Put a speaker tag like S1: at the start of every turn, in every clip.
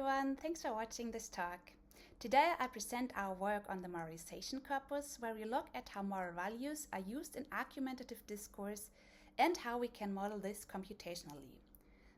S1: everyone, thanks for watching this talk. Today I present our work on the Moralization Corpus, where we look at how moral values are used in argumentative discourse and how we can model this computationally.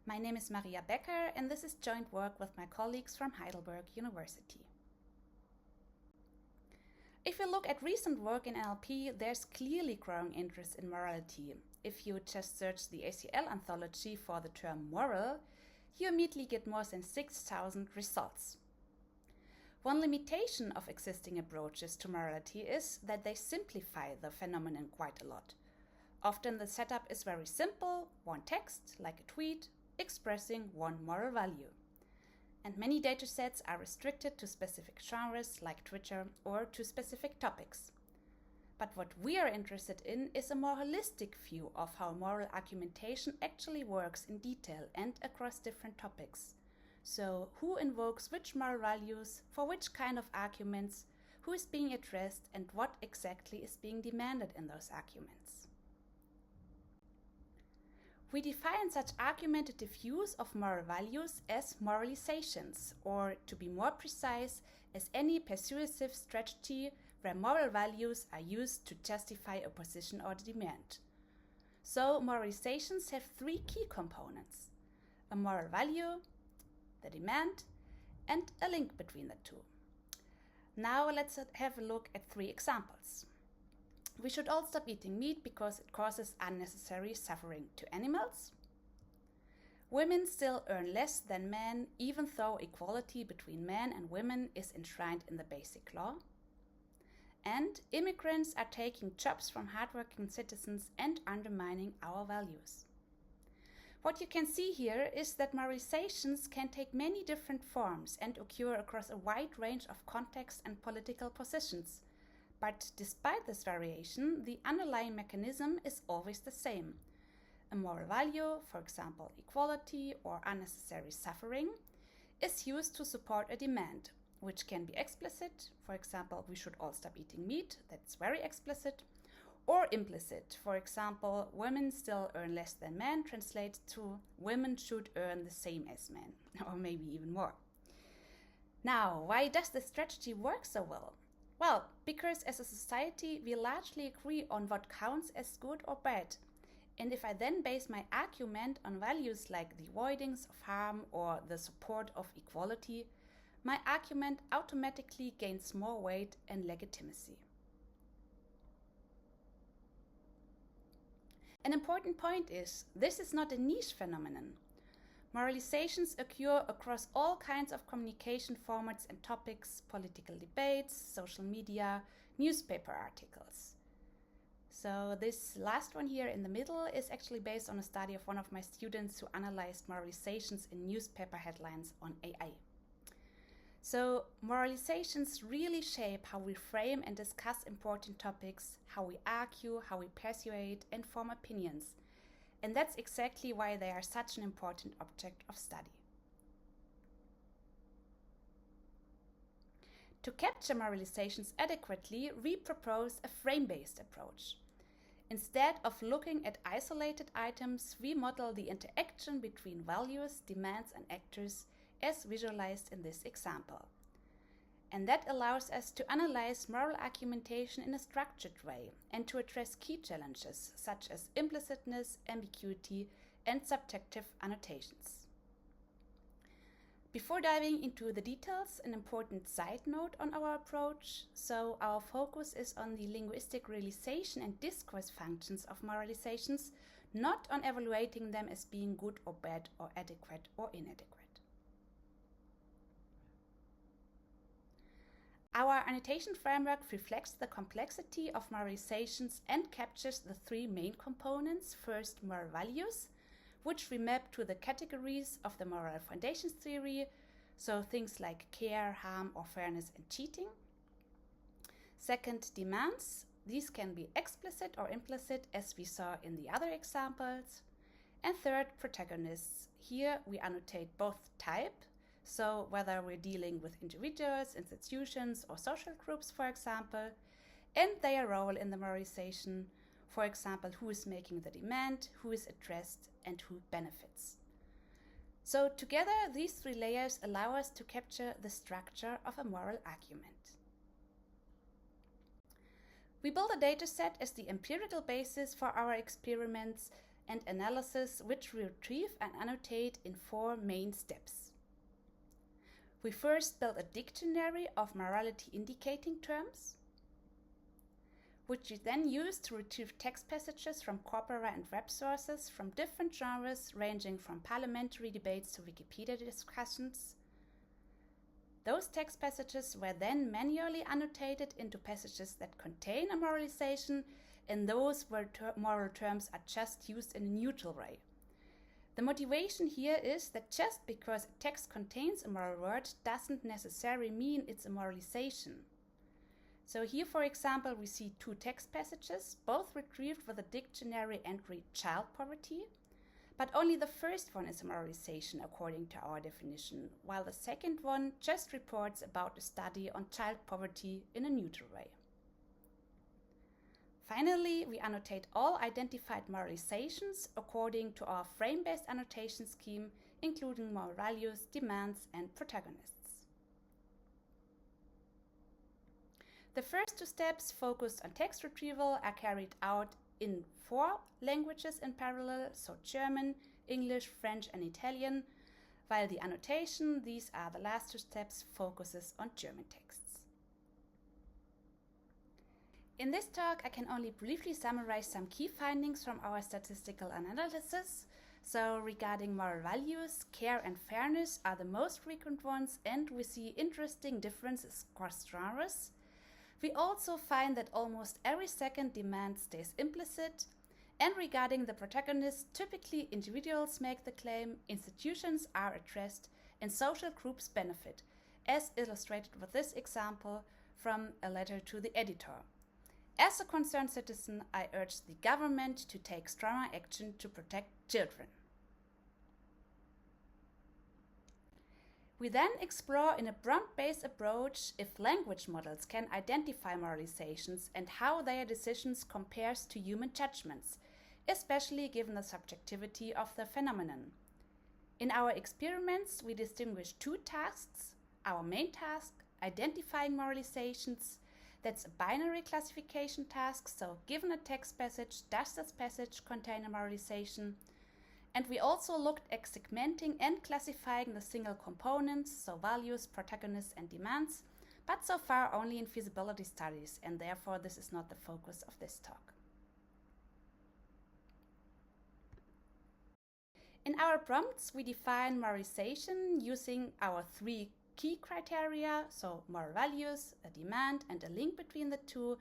S1: My name is Maria Becker and this is joint work with my colleagues from Heidelberg University. If we look at recent work in NLP, there's clearly growing interest in morality. If you just search the ACL anthology for the term moral, you immediately get more than 6,000 results. One limitation of existing approaches to morality is that they simplify the phenomenon quite a lot. Often the setup is very simple, one text, like a tweet, expressing one moral value. And many datasets are restricted to specific genres like Twitter or to specific topics. But what we are interested in is a more holistic view of how moral argumentation actually works in detail and across different topics. So, who invokes which moral values, for which kind of arguments, who is being addressed, and what exactly is being demanded in those arguments. We define such argumentative use of moral values as moralizations, or to be more precise, as any persuasive strategy where moral values are used to justify a position or demand. So, moralizations have three key components: a moral value, the demand, and a link between the two. Now let's have a look at three examples. We should all stop eating meat because it causes unnecessary suffering to animals. Women still earn less than men, even though equality between men and women is enshrined in the Basic Law. And immigrants are taking jobs from hardworking citizens and undermining our values. What you can see here is that moralizations can take many different forms and occur across a wide range of contexts and political positions. But despite this variation, the underlying mechanism is always the same. A moral value, for example equality or unnecessary suffering, is used to support a demand, which can be explicit, for example, we should all stop eating meat, that's very explicit, or implicit, for example, women still earn less than men, translates to women should earn the same as men, or maybe even more. Now, why does this strategy work so well? Well, because as a society we largely agree on what counts as good or bad. And if I then base my argument on values like the avoidance of harm or the support of equality, my argument automatically gains more weight and legitimacy. An important point is, this is not a niche phenomenon. Moralizations occur across all kinds of communication formats and topics, political debates, social media, newspaper articles. So this last one here in the middle is actually based on a study of one of my students who analyzed moralizations in newspaper headlines on AI. So moralizations really shape how we frame and discuss important topics, how we argue, how we persuade and form opinions. And that's exactly why they are such an important object of study. To capture moralizations adequately, we propose a frame-based approach. Instead of looking at isolated items, we model the interaction between values, demands, and actors as visualized in this example. And that allows us to analyze moral argumentation in a structured way and to address key challenges such as implicitness, ambiguity, and subjective annotations. Before diving into the details, an important side note on our approach. So our focus is on the linguistic realization and discourse functions of moralizations, not on evaluating them as being good or bad or adequate or inadequate. Our annotation framework reflects the complexity of moralizations and captures the three main components. First, moral values, which we map to the categories of the moral foundations theory, so things like care, harm, or fairness and cheating. Second, demands. These can be explicit or implicit, as we saw in the other examples. And third, protagonists. Here we annotate both type, so whether we're dealing with individuals, institutions, or social groups, for example, and their role in the moralization, for example, who is making the demand, who is addressed, and who benefits. So together, these three layers allow us to capture the structure of a moral argument. We build a dataset as the empirical basis for our experiments and analysis, which we retrieve and annotate in 4 main steps. We first build a dictionary of morality indicating terms, which we then use to retrieve text passages from corpora and web sources from different genres, ranging from parliamentary debates to Wikipedia discussions. Those text passages were then manually annotated into passages that contain a moralization, and those where moral terms are just used in a neutral way. The motivation here is that just because a text contains a moral word doesn't necessarily mean it's a moralization. So here, for example, we see 2 text passages, both retrieved with a dictionary entry child poverty, but only the first one is a moralization according to our definition, while the second one just reports about a study on child poverty in a neutral way. Finally, we annotate all identified moralizations according to our frame-based annotation scheme, including moral values, demands, and protagonists. The first 2 steps focused on text retrieval are carried out in 4 languages in parallel, so German, English, French, and Italian, while the annotation, these are the last 2 steps, focuses on German texts. In this talk, I can only briefly summarize some key findings from our statistical analysis. So regarding moral values, care and fairness are the most frequent ones, and we see interesting differences across genres. We also find that almost every second demand stays implicit. And regarding the protagonists, typically individuals make the claim, institutions are addressed, and social groups benefit, as illustrated with this example from a letter to the editor. As a concerned citizen, I urge the government to take stronger action to protect children. We then explore in a prompt-based approach if language models can identify moralizations and how their decisions compares to human judgments, especially given the subjectivity of the phenomenon. In our experiments, we distinguish 2 tasks. Our main task, identifying moralizations, that's a binary classification task, so given a text passage, does this passage contain a moralization? And we also looked at segmenting and classifying the single components, so values, protagonists, and demands, but so far only in feasibility studies, and therefore this is not the focus of this talk. In our prompts, we define moralization using our 3 key criteria, so moral values, a demand, and a link between the 2.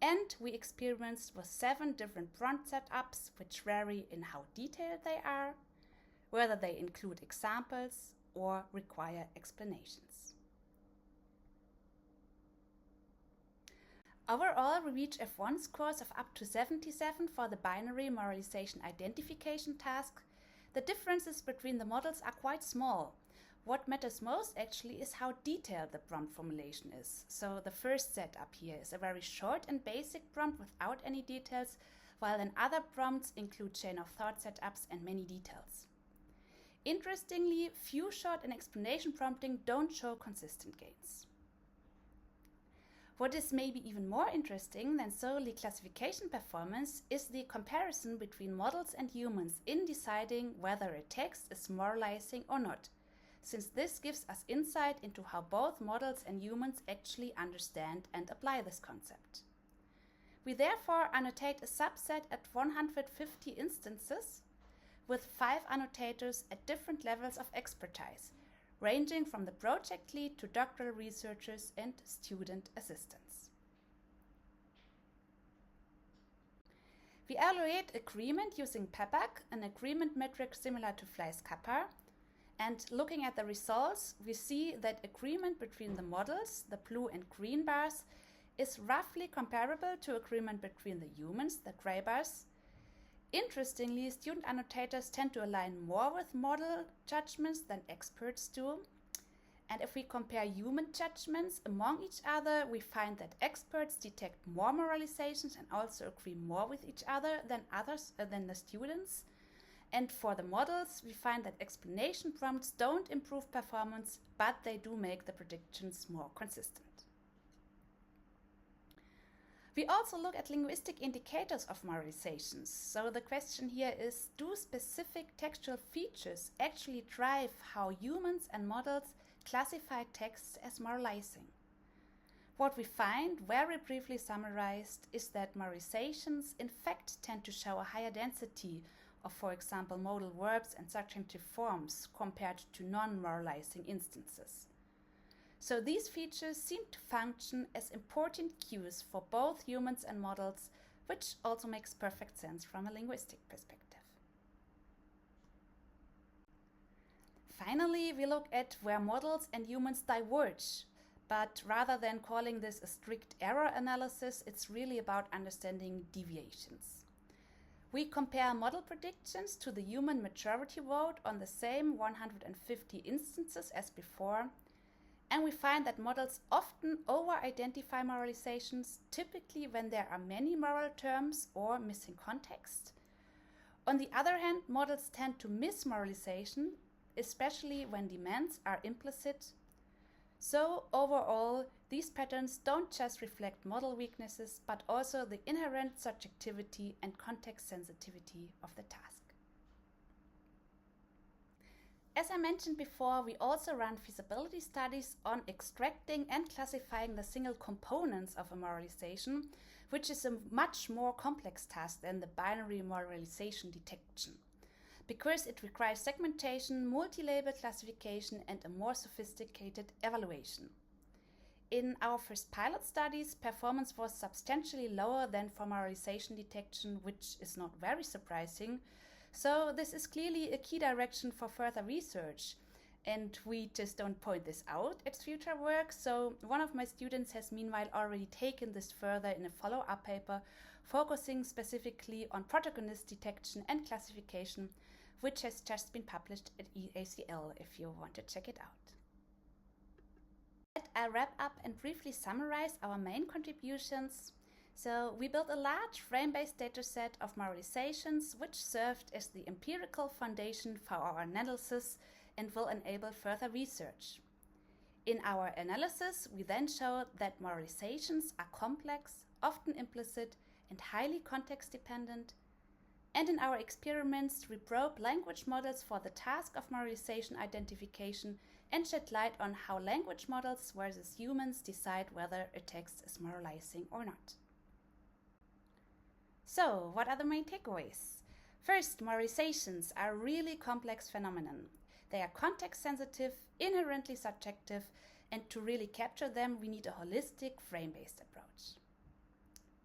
S1: And we experienced with 7 different prompt setups, which vary in how detailed they are, whether they include examples or require explanations. Overall, we reach F1 scores of up to 77 for the binary moralization identification task. The differences between the models are quite small. What matters most actually is how detailed the prompt formulation is. So the first setup here is a very short and basic prompt without any details, while then other prompts include chain of thought setups and many details. Interestingly, few short and explanation prompting don't show consistent gains. What is maybe even more interesting than solely classification performance is the comparison between models and humans in deciding whether a text is moralizing or not, since this gives us insight into how both models and humans actually understand and apply this concept. We therefore annotate a subset at 150 instances with 5 annotators at different levels of expertise, ranging from the project lead to doctoral researchers and student assistants. We evaluate agreement using PEPAC, an agreement metric similar to Fleiss Kappa. And looking at the results, we see that agreement between the models, the blue and green bars, is roughly comparable to agreement between the humans, the gray bars. Interestingly, student annotators tend to align more with model judgments than experts do. And if we compare human judgments among each other, we find that experts detect more moralizations and also agree more with each other than the students. And for the models, we find that explanation prompts don't improve performance, but they do make the predictions more consistent. We also look at linguistic indicators of moralizations. So the question here is, do specific textual features actually drive how humans and models classify texts as moralizing? What we find, very briefly summarized, is that moralizations in fact tend to show a higher density of, for example, modal verbs and subjunctive forms compared to non-moralizing instances. So these features seem to function as important cues for both humans and models, which also makes perfect sense from a linguistic perspective. Finally, we look at where models and humans diverge. But rather than calling this a strict error analysis, it's really about understanding deviations. We compare model predictions to the human majority vote on the same 150 instances as before, and we find that models often over-identify moralizations, typically when there are many moral terms or missing context. On the other hand, models tend to miss moralization, especially when demands are implicit. So overall, these patterns don't just reflect model weaknesses, but also the inherent subjectivity and context sensitivity of the task. As I mentioned before, we also run feasibility studies on extracting and classifying the single components of a moralization, which is a much more complex task than the binary moralization detection, because it requires segmentation, multi-label classification, and a more sophisticated evaluation. In our first pilot studies, performance was substantially lower than for moralization detection, which is not very surprising. So this is clearly a key direction for further research, and we just don't point this out at future work. So one of my students has meanwhile already taken this further in a follow-up paper, focusing specifically on protagonist detection and classification, which has just been published at EACL if you want to check it out. I'll wrap up and briefly summarize our main contributions. So we built a large frame-based dataset of moralizations, which served as the empirical foundation for our analysis and will enable further research. In our analysis, we then showed that moralizations are complex, often implicit, and highly context-dependent. And in our experiments, we probe language models for the task of moralization identification and shed light on how language models versus humans decide whether a text is moralizing or not. So, what are the main takeaways? First, moralizations are a really complex phenomenon. They are context-sensitive, inherently subjective, and to really capture them, we need a holistic, frame-based approach.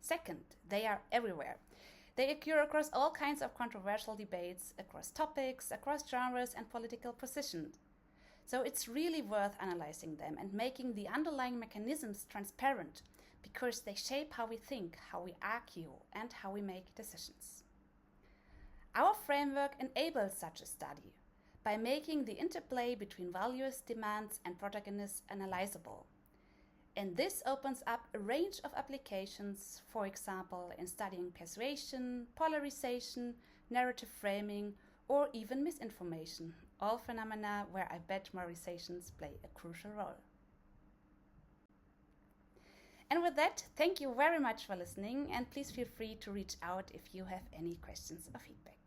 S1: Second, they are everywhere. They occur across all kinds of controversial debates, across topics, across genres and political positions. So it's really worth analyzing them and making the underlying mechanisms transparent, because they shape how we think, how we argue, and how we make decisions. Our framework enables such a study by making the interplay between values, demands, and protagonists analyzable. And this opens up a range of applications, for example, in studying persuasion, polarization, narrative framing, or even misinformation, all phenomena where I bet moralizations play a crucial role. And with that, thank you very much for listening, and please feel free to reach out if you have any questions or feedback.